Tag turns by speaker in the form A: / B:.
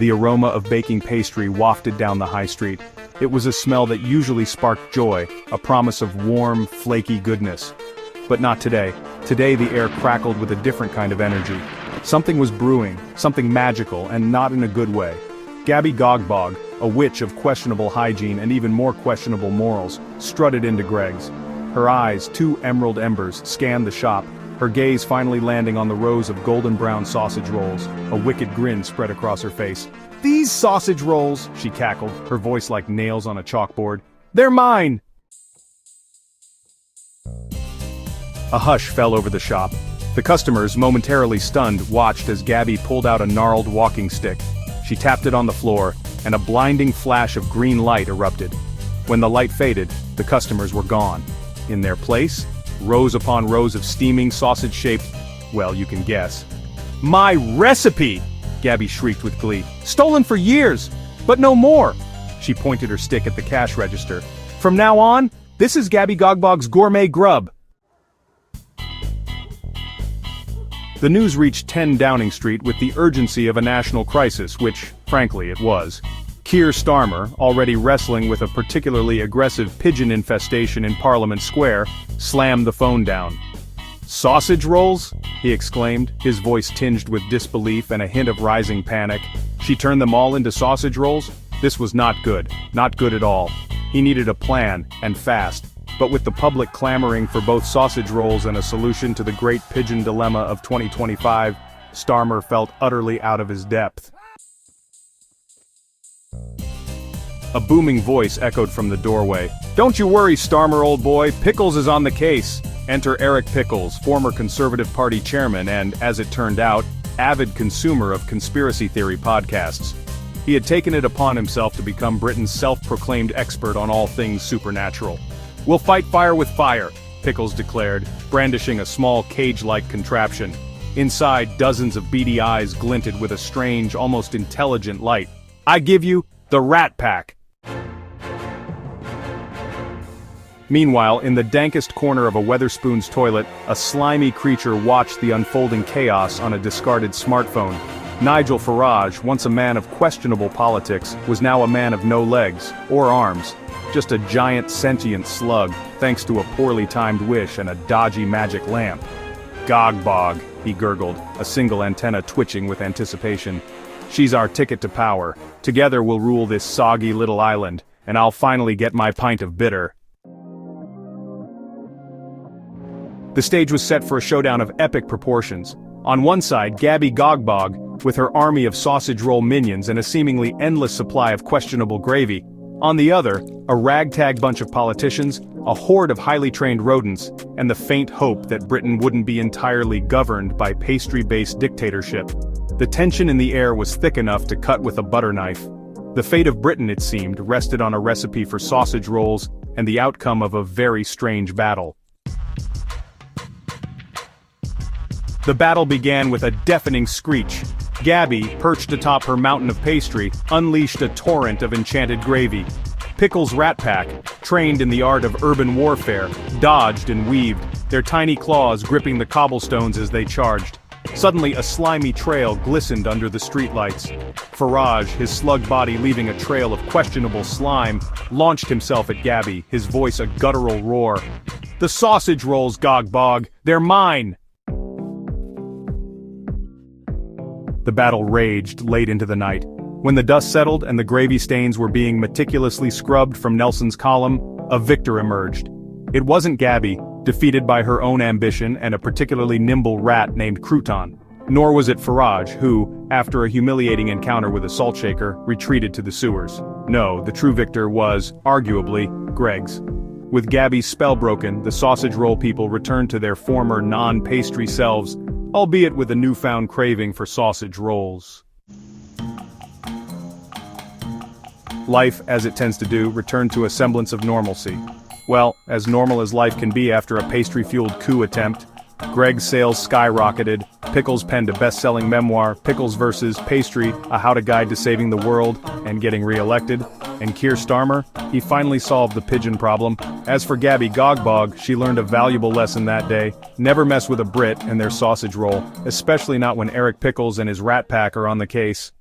A: The aroma of baking pastry wafted down the high street. It was a smell that usually sparked joy, a promise of warm, flaky goodness. But not today. Today the air crackled with a different kind of energy. Something was brewing, something magical, and not in a good way. Gabby Gogbog, a witch of questionable hygiene and even more questionable morals, strutted into Greg's. Her eyes, two emerald embers, scanned the shop, her gaze finally landing on the rows of golden brown sausage rolls. A wicked grin spread across her face. "These sausage rolls," she cackled, her voice like nails on a chalkboard. "They're mine!" A hush fell over the shop. The customers, momentarily stunned, watched as Gabby pulled out a gnarled walking stick. She tapped it on the floor, and a blinding flash of green light erupted. When the light faded, the customers were gone. In their place, rows upon rows of steaming sausage-shaped, well, you can guess. "My recipe!" Gabby shrieked with glee. "Stolen for years! But no more!" She pointed her stick at the cash register. "From now on, this is Gabby Gogbog's gourmet grub." The news reached 10 Downing Street with the urgency of a national crisis, which, frankly, it was. Keir Starmer, already wrestling with a particularly aggressive pigeon infestation in Parliament Square, slammed the phone down. "Sausage rolls?" he exclaimed, his voice tinged with disbelief and a hint of rising panic. She turned them all into sausage rolls? This was not good at all. He needed a plan, and fast. But with the public clamoring for both sausage rolls and a solution to the great pigeon dilemma of 2025, Starmer felt utterly out of his depth. A booming voice echoed from the doorway. "Don't you worry, Starmer, old boy, Pickles is on the case." Enter Eric Pickles, former Conservative Party chairman and, as it turned out, avid consumer of conspiracy theory podcasts. He had taken it upon himself to become Britain's self-proclaimed expert on all things supernatural. "We'll fight fire with fire," Pickles declared, brandishing a small cage-like contraption. Inside, dozens of beady eyes glinted with a strange, almost intelligent light. "I give you the Rat Pack." Meanwhile, in the dankest corner of a Wetherspoon's toilet, a slimy creature watched the unfolding chaos on a discarded smartphone. Nigel Farage, once a man of questionable politics, was now a man of no legs, or arms. Just a giant sentient slug, thanks to a poorly timed wish and a dodgy magic lamp. "Gogbog," he gurgled, a single antenna twitching with anticipation. "She's our ticket to power. Together we'll rule this soggy little island, and I'll finally get my pint of bitter." The stage was set for a showdown of epic proportions. On one side, Gabby Gogbog, with her army of sausage roll minions and a seemingly endless supply of questionable gravy. On the other, a ragtag bunch of politicians, a horde of highly trained rodents, and the faint hope that Britain wouldn't be entirely governed by pastry-based dictatorship. The tension in the air was thick enough to cut with a butter knife. The fate of Britain, it seemed, rested on a recipe for sausage rolls and the outcome of a very strange battle. The battle began with a deafening screech. Gabby, perched atop her mountain of pastry, unleashed a torrent of enchanted gravy. Pickles' Rat Pack, trained in the art of urban warfare, dodged and weaved, their tiny claws gripping the cobblestones as they charged. Suddenly a slimy trail glistened under the streetlights. Farage, his slug body leaving a trail of questionable slime, launched himself at Gabby, his voice a guttural roar. "The sausage rolls, Gogbog! They're mine!" The battle raged late into the night. When the dust settled and the gravy stains were being meticulously scrubbed from Nelson's column, a victor emerged. It wasn't Gabby, defeated by her own ambition and a particularly nimble rat named Crouton. Nor was it Farage, who, after a humiliating encounter with a salt shaker, retreated to the sewers. No, the true victor was, arguably, Greg's. With Gabby's spell broken, the sausage roll people returned to their former non-pastry selves, albeit with a newfound craving for sausage rolls. Life, as it tends to do, returned to a semblance of normalcy. Well, as normal as life can be after a pastry-fueled coup attempt. Greg's sales skyrocketed, Pickles penned a best-selling memoir, Pickles vs. Pastry, A How-to Guide to Saving the World and Getting Re-Elected, and Keir Starmer, he finally solved the pigeon problem. As for Gabby Gogbog, she learned a valuable lesson that day: never mess with a Brit and their sausage roll, especially not when Eric Pickles and his Rat Pack are on the case.